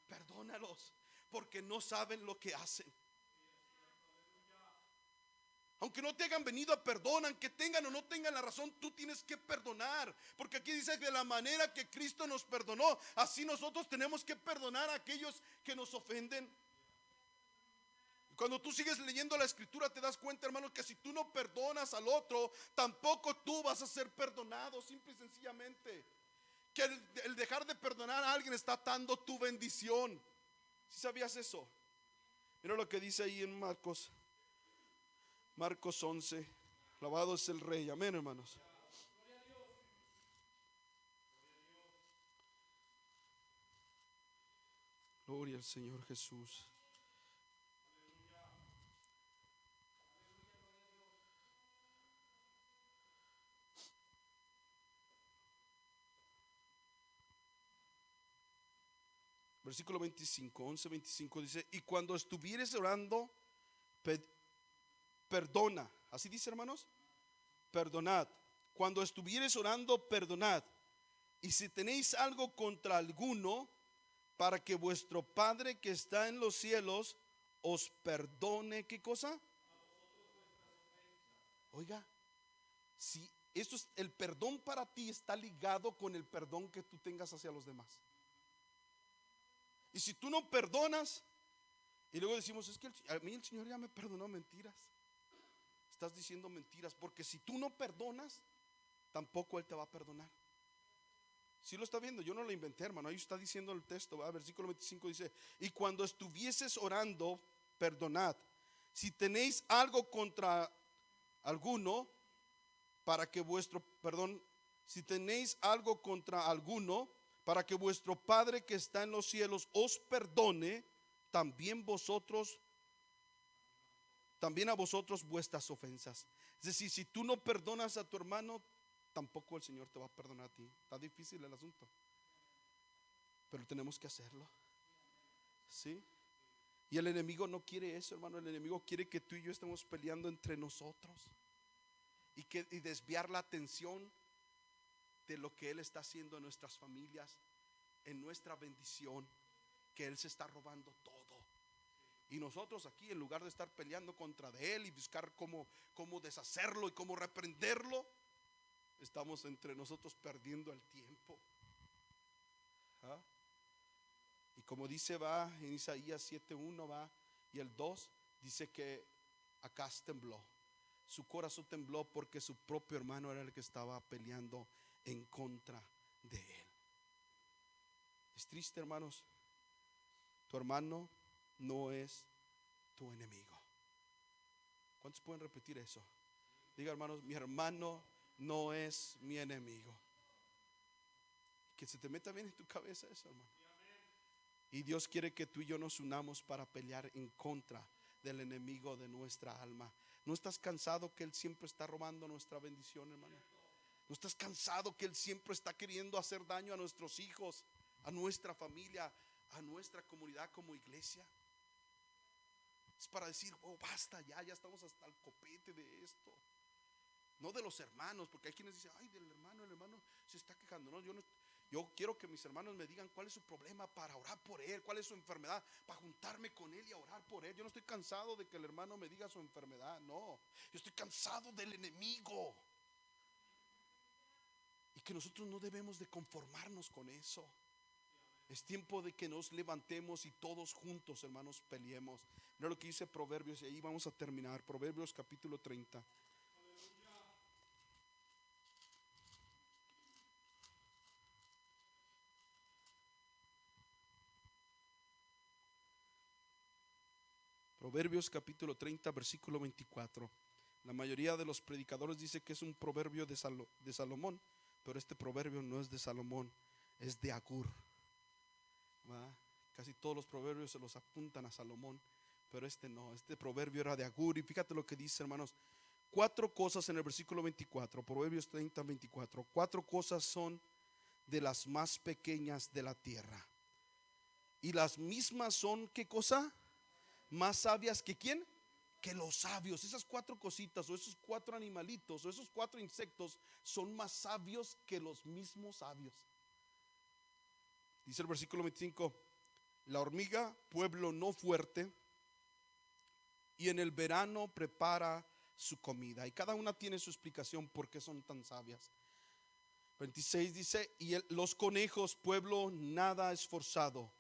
Perdónalos, porque no saben lo que hacen. Aunque no te hayan venido a perdonar, que tengan o no tengan la razón, tú tienes que perdonar. Porque aquí dice que de la manera que Cristo nos perdonó, así nosotros tenemos que perdonar a aquellos que nos ofenden. Cuando tú sigues leyendo la escritura te das cuenta, hermano, que si tú no perdonas al otro, tampoco tú vas a ser perdonado, simple y sencillamente. Que el dejar de perdonar a alguien está atando tu bendición. ¿Sí sabías eso? Mira lo que dice ahí en Marcos 11. Alabado es el Rey, amén, hermanos. Gloria al Señor Jesús. Versículo 25, 11:25 dice: y cuando estuvieres orando, perdona. Así dice, hermanos, perdonad. Cuando estuvieres orando, perdonad. Y si tenéis algo contra alguno, para que vuestro Padre que está en los cielos os perdone. ¿Qué cosa? Oiga, si esto es, el perdón para ti está ligado con el perdón que tú tengas hacia los demás. Y si tú no perdonas, y luego decimos, es que a mí el Señor ya me perdonó, mentiras. Estás diciendo mentiras, porque si tú no perdonas, tampoco Él te va a perdonar. Si lo está viendo, yo no lo inventé, hermano. Ahí está diciendo el texto, versículo 25 dice: y cuando estuvieses orando, perdonad. Si tenéis algo contra alguno, para que si tenéis algo contra alguno, para que vuestro Padre que está en los cielos os perdone, también a vosotros vuestras ofensas. Es decir, si tú no perdonas a tu hermano, tampoco el Señor te va a perdonar a ti. Está difícil el asunto, pero tenemos que hacerlo. ¿Sí? Y el enemigo no quiere eso, hermano. El enemigo quiere que tú y yo estemos peleando entre nosotros y desviar la atención de lo que Él está haciendo en nuestras familias, en nuestra bendición, que Él se está robando todo. Y nosotros aquí, en lugar de estar peleando contra de Él y buscar cómo deshacerlo y cómo reprenderlo, estamos entre nosotros perdiendo el tiempo. ¿Ah? Como dice, va en Isaías 7:1, va, y el 2 dice que Acaz tembló. Su corazón tembló porque su propio hermano era el que estaba peleando en contra de él. Es triste, hermanos. Tu hermano no es tu enemigo. ¿Cuántos pueden repetir eso? Diga, hermanos, mi hermano no es mi enemigo. Que se te meta bien en tu cabeza eso, hermano. Y Dios quiere que tú y yo nos unamos para pelear en contra del enemigo de nuestra alma. ¿No estás cansado que Él siempre está robando nuestra bendición, hermano? ¿No estás cansado que Él siempre está queriendo hacer daño a nuestros hijos, a nuestra familia, a nuestra comunidad como iglesia? Es para decir, oh, basta ya estamos hasta el copete de esto. No de los hermanos, porque hay quienes dicen, ay, del hermano, el hermano se está quejando. No, yo quiero que mis hermanos me digan cuál es su problema para orar por él, cuál es su enfermedad, para juntarme con él y a orar por él. Yo no estoy cansado de que el hermano me diga su enfermedad, no. Yo estoy cansado del enemigo. Y que nosotros no debemos de conformarnos con eso. Es tiempo de que nos levantemos y todos juntos, hermanos, peleemos. Mira lo que dice Proverbios, y ahí vamos a terminar. Proverbios capítulo 30. Proverbios capítulo 30, versículo 24. La mayoría de los predicadores dice que es un proverbio de Salomón, pero este proverbio no es de Salomón, es de Agur. ¿Va? Casi todos los proverbios se los apuntan a Salomón, pero este no, este proverbio era de Agur. Y fíjate lo que dice, hermanos, 4 cosas en el versículo 24, Proverbios 30, 24. 4 cosas son de las más pequeñas de la tierra, y las mismas son, ¿qué cosa? Más sabias que ¿quién? Que los sabios. Esas 4 cositas, o esos 4 animalitos, o esos 4 insectos son más sabios que los mismos sabios. Dice el versículo 25: la hormiga, pueblo no fuerte, y en el verano prepara su comida. Y cada una tiene su explicación por qué son tan sabias. 26 dice: y los conejos, pueblo nada esforzado,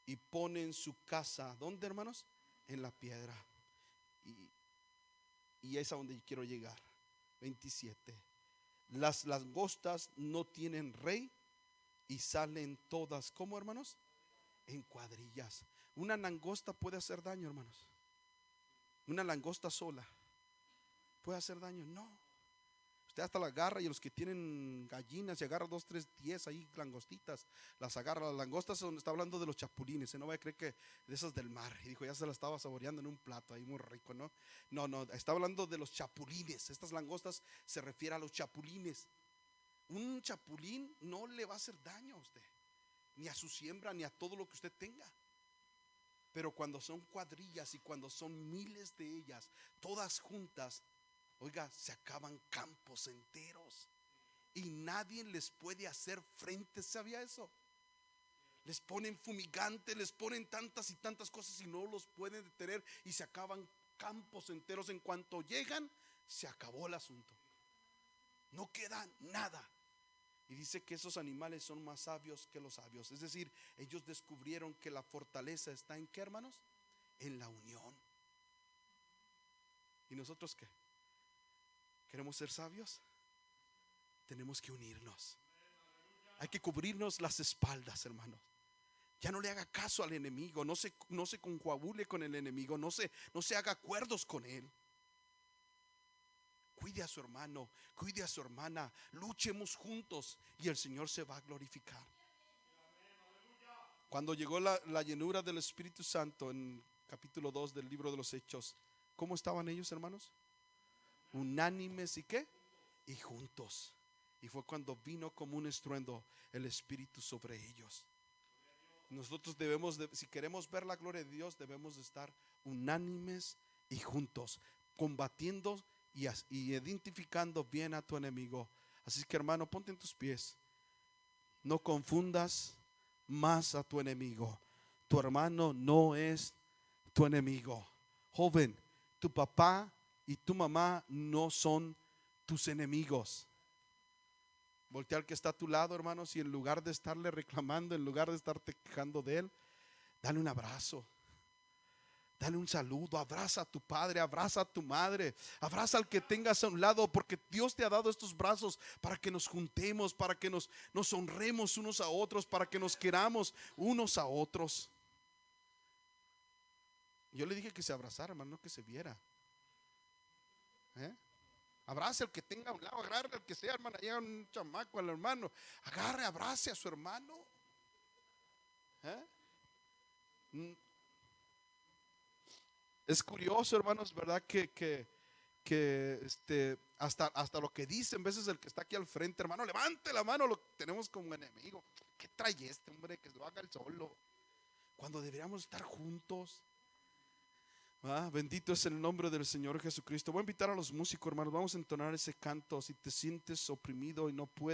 y ponen su casa, ¿dónde, hermanos? En la piedra. Y es a donde quiero llegar. 27. Las langostas no tienen rey, y salen todas, ¿cómo, hermanos? En cuadrillas. Una langosta puede hacer daño, hermanos. Una langosta sola puede hacer daño, no. Usted hasta la agarra, y los que tienen gallinas, y agarra 2, 3, 10 ahí langostitas, las agarra. Las langostas está hablando de los chapulines, no vaya a creer que de esas del mar. Y dijo, ya se la estaba saboreando en un plato ahí muy rico, ¿no? No, está hablando de los chapulines. Estas langostas se refiere a los chapulines. Un chapulín no le va a hacer daño a usted, ni a su siembra, ni a todo lo que usted tenga. Pero cuando son cuadrillas, y cuando son miles de ellas, todas juntas, oiga, se acaban campos enteros, y nadie les puede hacer frente. ¿Sabía eso? Les ponen fumigante, les ponen tantas y tantas cosas, y no los pueden detener, y se acaban campos enteros. En cuanto llegan, se acabó el asunto, no queda nada. Y dice que esos animales son más sabios que los sabios. Es decir, ellos descubrieron que la fortaleza está ¿en qué, hermanos? En la unión. ¿Y nosotros qué? ¿Queremos ser sabios? Tenemos que unirnos. Hay que cubrirnos las espaldas, hermanos. Ya no le haga caso al enemigo. No se concoabule con el enemigo. No se haga acuerdos con él. Cuide a su hermano, cuide a su hermana. Luchemos juntos, y el Señor se va a glorificar. Cuando llegó la llenura del Espíritu Santo en capítulo 2 del libro de los Hechos, ¿cómo estaban ellos, hermanos? Unánimes, ¿y qué? Y juntos. Y fue cuando vino como un estruendo el Espíritu sobre ellos. Nosotros si queremos ver la gloria de Dios, debemos de estar unánimes y juntos, combatiendo y identificando bien a tu enemigo. Así que, hermano, ponte en tus pies. No confundas más a tu enemigo. Tu hermano no es tu enemigo. Joven, tu papá y tu mamá no son tus enemigos. Voltea al que está a tu lado, hermanos, y en lugar de estarle reclamando, en lugar de estarte quejando de él, Dale un abrazo. Dale un saludo, abraza a tu padre, abraza a tu madre, abraza al que tengas a un lado, porque Dios te ha dado estos brazos para que nos juntemos, para que nos honremos unos a otros, para que nos queramos unos a otros. Yo le dije que se abrazara, hermano, no que se viera. Abrace al que tenga a un lado, agarre al que sea, hermano, llega un chamaco al hermano, agarre, abrace a su hermano. Es curioso, hermanos, ¿verdad? Hasta lo que dice en veces el que está aquí al frente, hermano, levante la mano, lo tenemos como enemigo. ¿Qué trae este hombre que lo haga él solo? Cuando deberíamos estar juntos. Bendito es el nombre del Señor Jesucristo. Voy a invitar a los músicos, hermanos, vamos a entonar ese canto. Si te sientes oprimido y no puedes